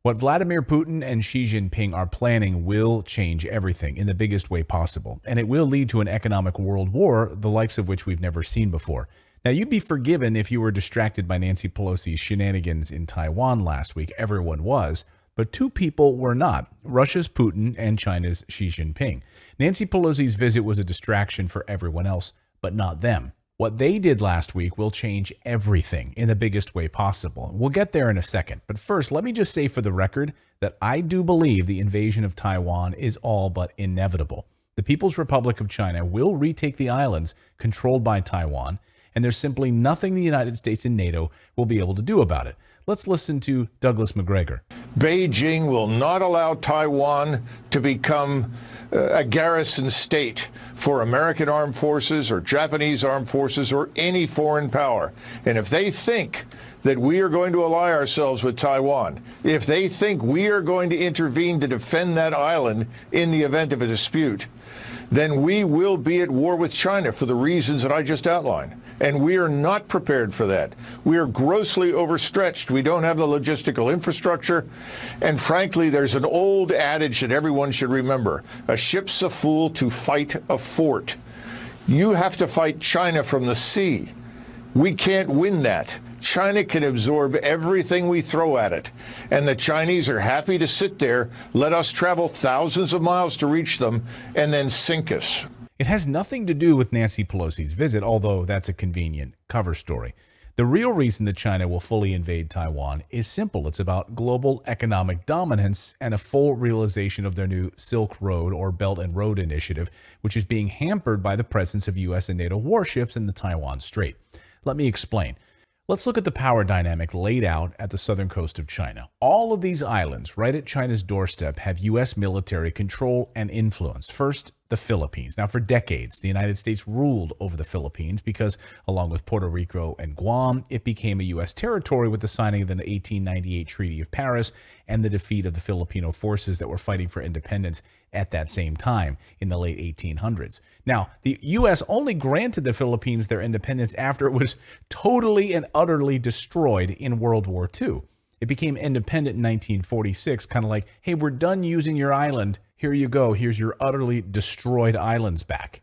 What Vladimir Putin and Xi Jinping are planning will change everything in the biggest way possible, and it will lead to an economic world war, the likes of which we've never seen before. Now, you'd be forgiven if you were distracted by Nancy Pelosi's shenanigans in Taiwan last week. Everyone was. But two people were not, Russia's Putin and China's Xi Jinping. Nancy Pelosi's visit was a distraction for everyone else, but not them. What they did last week will change everything in the biggest way possible. We'll get there in a second. But first, let me just say for the record that I do believe the invasion of Taiwan is all but inevitable. The People's Republic of China will retake the islands controlled by Taiwan, and there's simply nothing the United States and NATO will be able to do about it. Let's listen to Douglas McGregor. Beijing will not allow Taiwan to become a garrison state for American armed forces or Japanese armed forces or any foreign power. And if they think that we are going to ally ourselves with Taiwan, if they think we are going to intervene to defend that island in the event of a dispute, then we will be at war with China for the reasons that I just outlined. And we are not prepared for that. We are grossly overstretched. We don't have the logistical infrastructure. And frankly, there's an old adage that everyone should remember. A ship's a fool to fight a fort. You have to fight China from the sea. We can't win that. China can absorb everything we throw at it. And the Chinese are happy to sit there, let us travel thousands of miles to reach them, and then sink us. It has nothing to do with Nancy Pelosi's visit, although that's a convenient cover story. The real reason that China will fully invade Taiwan is simple. It's about global economic dominance and a full realization of their new Silk Road or Belt and Road Initiative, which is being hampered by the presence of U.S. and NATO warships in the Taiwan Strait. Let me explain. Let's look at the power dynamic laid out at the southern coast of China. All of these islands right at China's doorstep have U.S. military control and influence. First, the Philippines. Now, for decades, the United States ruled over the Philippines because, along with Puerto Rico and Guam, it became a U.S. territory with the signing of the 1898 Treaty of Paris and the defeat of the Filipino forces that were fighting for independence at that same time in the late 1800s. Now, the U.S. only granted the Philippines their independence after it was totally and utterly destroyed in World War II. It became independent in 1946, kind of like, hey, we're done using your island. Here you go. Here's your utterly destroyed islands back.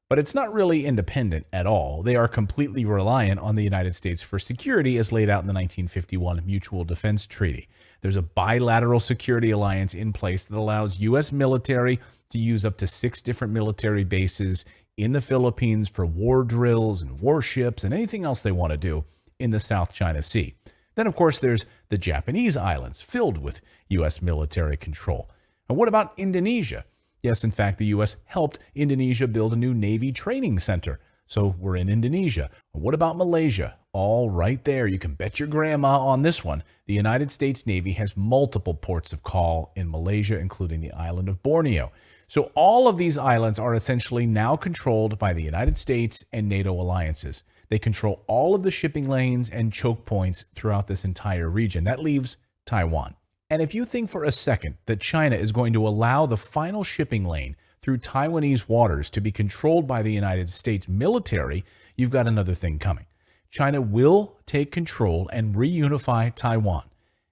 But it's not really independent at all. They are completely reliant on the United States for security as laid out in the 1951 Mutual Defense Treaty. There's a bilateral security alliance in place that allows U.S. military to use up to 6 different military bases in the Philippines for war drills and warships and anything else they want to do in the South China Sea. Then, of course, there's the Japanese islands filled with U.S. military control. And what about Indonesia? Yes, in fact, the U.S. helped Indonesia build a new Navy training center. So we're in Indonesia. What about Malaysia? All right there. You can bet your grandma on this one. The United States Navy has multiple ports of call in Malaysia, including the island of Borneo. So all of these islands are essentially now controlled by the United States and NATO alliances. They control all of the shipping lanes and choke points throughout this entire region. That leaves Taiwan. And if you think for a second that China is going to allow the final shipping lane through Taiwanese waters to be controlled by the United States military, you've got another thing coming. China will take control and reunify Taiwan.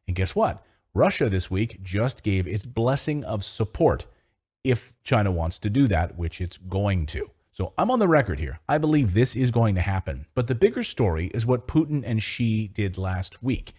And guess what? Russia this week just gave its blessing of support if China wants to do that, which it's going to. So I'm on the record here. I believe this is going to happen. But the bigger story is what Putin and Xi did last week.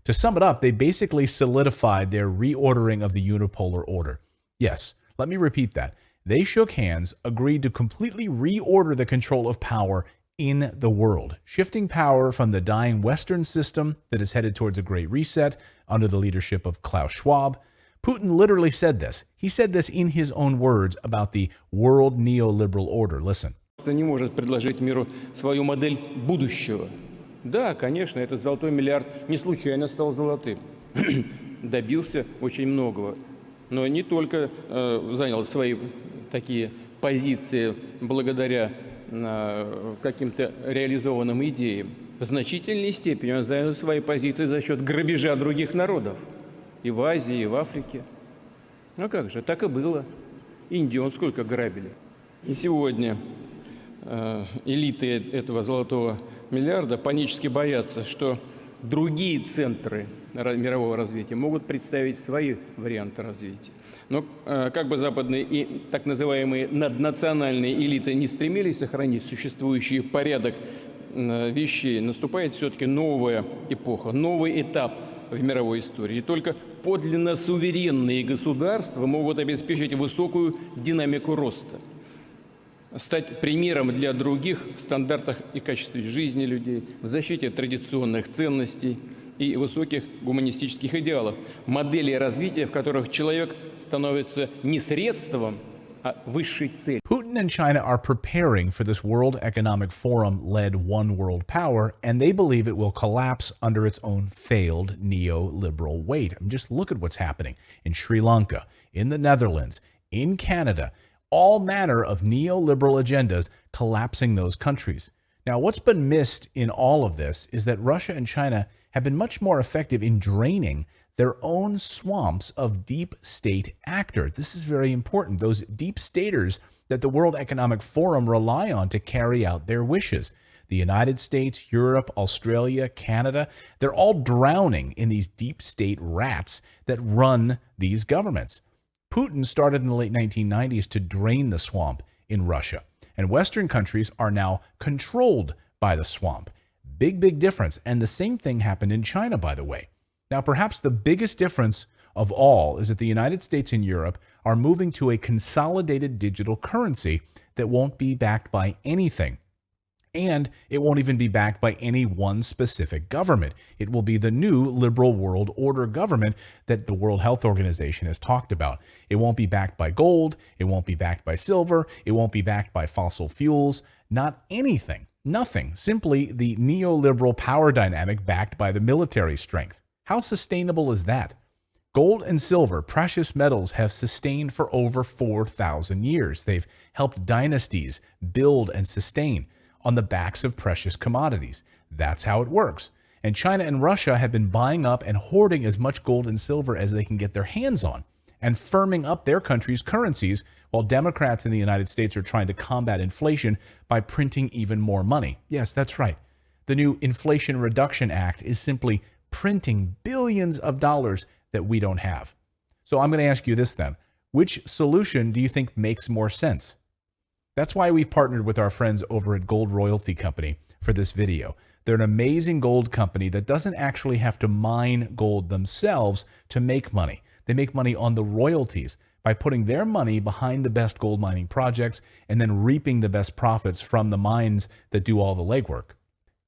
To sum it up, they basically solidified their reordering of the unipolar order. Yes, let me repeat that. They shook hands, agreed to completely reorder the control of power in the world, shifting power from the dying Western system that is headed towards a great reset under the leadership of Klaus Schwab. Putin literally said this. He said this in his own words about the world neoliberal order. Listen. Не может предложить миру свою модель будущего. Да, конечно, этот золотой миллиард не случайно стал золотым. Добился очень многого. Но не только занял свои такие позиции благодаря каким-то реализованным идеям. В значительной степени он занял свои позиции за счет грабежа других народов. И в Азии, и в Африке. Ну как же, так и было. Индию он сколько грабили. И сегодня элиты этого золотого миллиарда панически боятся, что другие центры мирового развития могут представить свои варианты развития. Но как бы западные и так называемые наднациональные элиты не стремились сохранить существующий порядок вещей, наступает все-таки новая эпоха, новый этап в мировой истории. И только подлинно суверенные государства могут обеспечить высокую динамику роста, стать примером для других в стандартах и качестве жизни людей, в защите традиционных ценностей и высоких гуманистических идеалов, модели развития, в которых человек становится не средством, а высшей целью. Putin and China are preparing for this World Economic Forum-led one world power, and they believe it will collapse under its own failed neoliberal weight. I mean, just look at what's happening in Sri Lanka, in the Netherlands, in Canada, all manner of neoliberal agendas collapsing those countries. Now, what's been missed in all of this is that Russia and China have been much more effective in draining their own swamps of deep state actors. This is very important. Those deep staters that the World Economic Forum rely on to carry out their wishes. The United States, Europe, Australia, Canada, they're all drowning in these deep state rats that run these governments. Putin started in the late 1990s to drain the swamp in Russia, and Western countries are now controlled by the swamp. Big, big difference. And the same thing happened in China, by the way. Now, perhaps the biggest difference of all is that the United States and Europe are moving to a consolidated digital currency that won't be backed by anything. And it won't even be backed by any one specific government. It will be the new liberal world order government that the World Health Organization has talked about. It won't be backed by gold. It won't be backed by silver. It won't be backed by fossil fuels. Not anything. Nothing. Simply the neoliberal power dynamic backed by the military strength. How sustainable is that? Gold and silver, precious metals, have sustained for over 4,000 years. They've helped dynasties build and sustain on the backs of precious commodities. That's how it works. And China and Russia have been buying up and hoarding as much gold and silver as they can get their hands on and firming up their country's currencies, while Democrats in the United States are trying to combat inflation by printing even more money. Yes, that's right. The new Inflation Reduction Act is simply printing billions of dollars that we don't have. So I'm going to ask you this then. Which solution do you think makes more sense? That's why we've partnered with our friends over at Gold Royalty Company for this video. They're an amazing gold company that doesn't actually have to mine gold themselves to make money. They make money on the royalties by putting their money behind the best gold mining projects and then reaping the best profits from the mines that do all the legwork.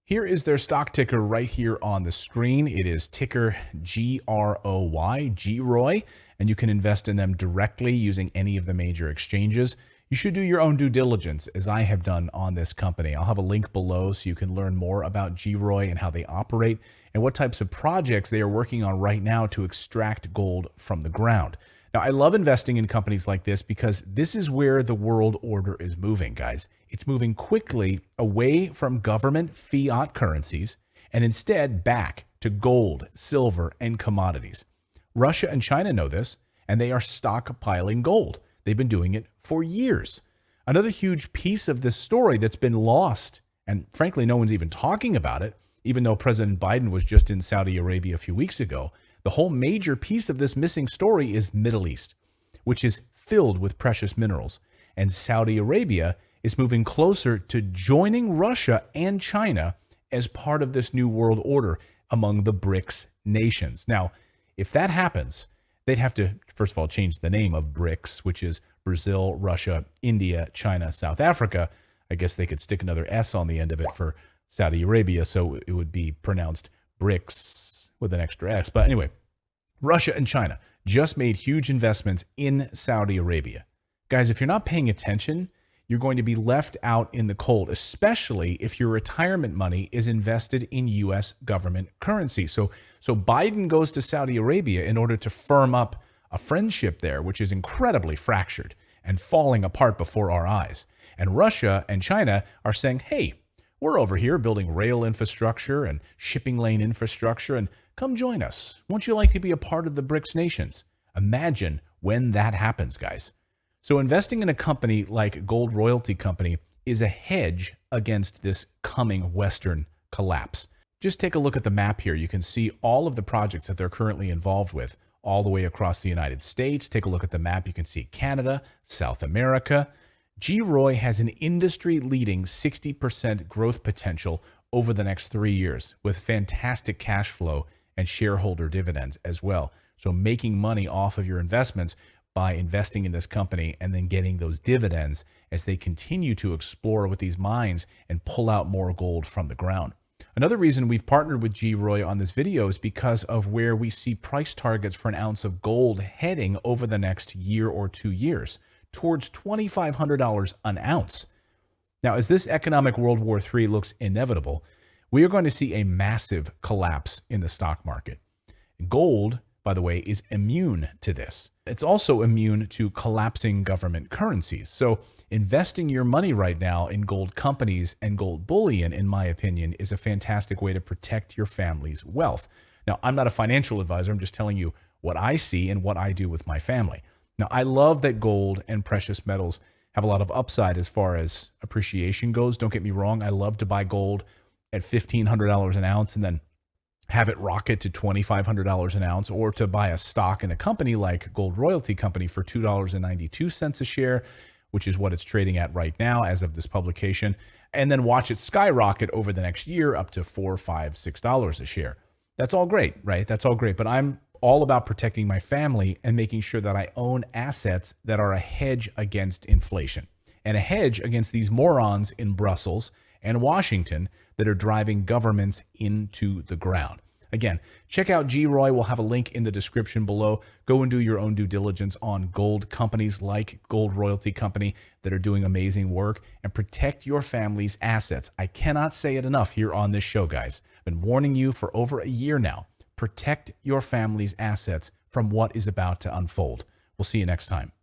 Here is their stock ticker right here on the screen. It is ticker GROY, GROY, and you can invest in them directly using any of the major exchanges. You should do your own due diligence, as I have done on this company. I'll have a link below so you can learn more about GROY and how they operate and what types of projects they are working on right now to extract gold from the ground. Now, I love investing in companies like this because this is where the world order is moving, guys. It's moving quickly away from government fiat currencies and instead back to gold, silver, and commodities. Russia and China know this, and they are stockpiling gold. They've been doing it for years. Another huge piece of this story that's been lost, and frankly, no one's even talking about it, even though President Biden was just in Saudi Arabia a few weeks ago. The whole major piece of this missing story is Middle East, which is filled with precious minerals. And Saudi Arabia is moving closer to joining Russia and China as part of this new world order among the BRICS nations. Now, if that happens, they'd have to, first of all, change the name of BRICS, which is Brazil, Russia, India, China, South Africa. I guess they could stick another S on the end of it for Saudi Arabia, so it would be pronounced BRICS with an extra X. But anyway, Russia and China just made huge investments in Saudi Arabia. Guys, if you're not paying attention, you're going to be left out in the cold, especially if your retirement money is invested in U.S. government currency. So Biden goes to Saudi Arabia in order to firm up a friendship there, which is incredibly fractured and falling apart before our eyes. And Russia and China are saying, hey, we're over here building rail infrastructure and shipping lane infrastructure, and come join us. Won't you like to be a part of the BRICS nations? Imagine when that happens, guys. So investing in a company like Gold Royalty Company is a hedge against this coming Western collapse. Just take a look at the map here. You can see all of the projects that they're currently involved with all the way across the United States. Take a look at the map. You can see Canada, South America. G. Roy has an industry-leading 60% growth potential over the next 3 years with fantastic cash flow and shareholder dividends as well. So making money off of your investments by investing in this company and then getting those dividends as they continue to explore with these mines and pull out more gold from the ground. Another reason we've partnered with G. Roy on this video is because of where we see price targets for an ounce of gold heading over the next year or 2 years, towards $2,500 an ounce. Now, as this economic World War III looks inevitable, we are going to see a massive collapse in the stock market. Gold, by the way, is immune to this. It's also immune to collapsing government currencies. So investing your money right now in gold companies and gold bullion, in my opinion, is a fantastic way to protect your family's wealth. Now, I'm not a financial advisor. I'm just telling you what I see and what I do with my family. Now, I love that gold and precious metals have a lot of upside as far as appreciation goes. Don't get me wrong. I love to buy gold at $1,500 an ounce and then have it rocket to $2,500 an ounce, or to buy a stock in a company like Gold Royalty Company for $2.92 a share, which is what it's trading at right now as of this publication, and then watch it skyrocket over the next year up to $4, $5, $6 a share. That's all great, right? That's all great. But I'm all about protecting my family and making sure that I own assets that are a hedge against inflation and a hedge against these morons in Brussels and Washington that are driving governments into the ground. Again, check out G. Roy. We'll have a link in the description below. Go and do your own due diligence on gold companies like Gold Royalty Company that are doing amazing work, and protect your family's assets. I cannot say it enough here on this show, guys. I've been warning you for over a year now. Protect your family's assets from what is about to unfold. We'll see you next time.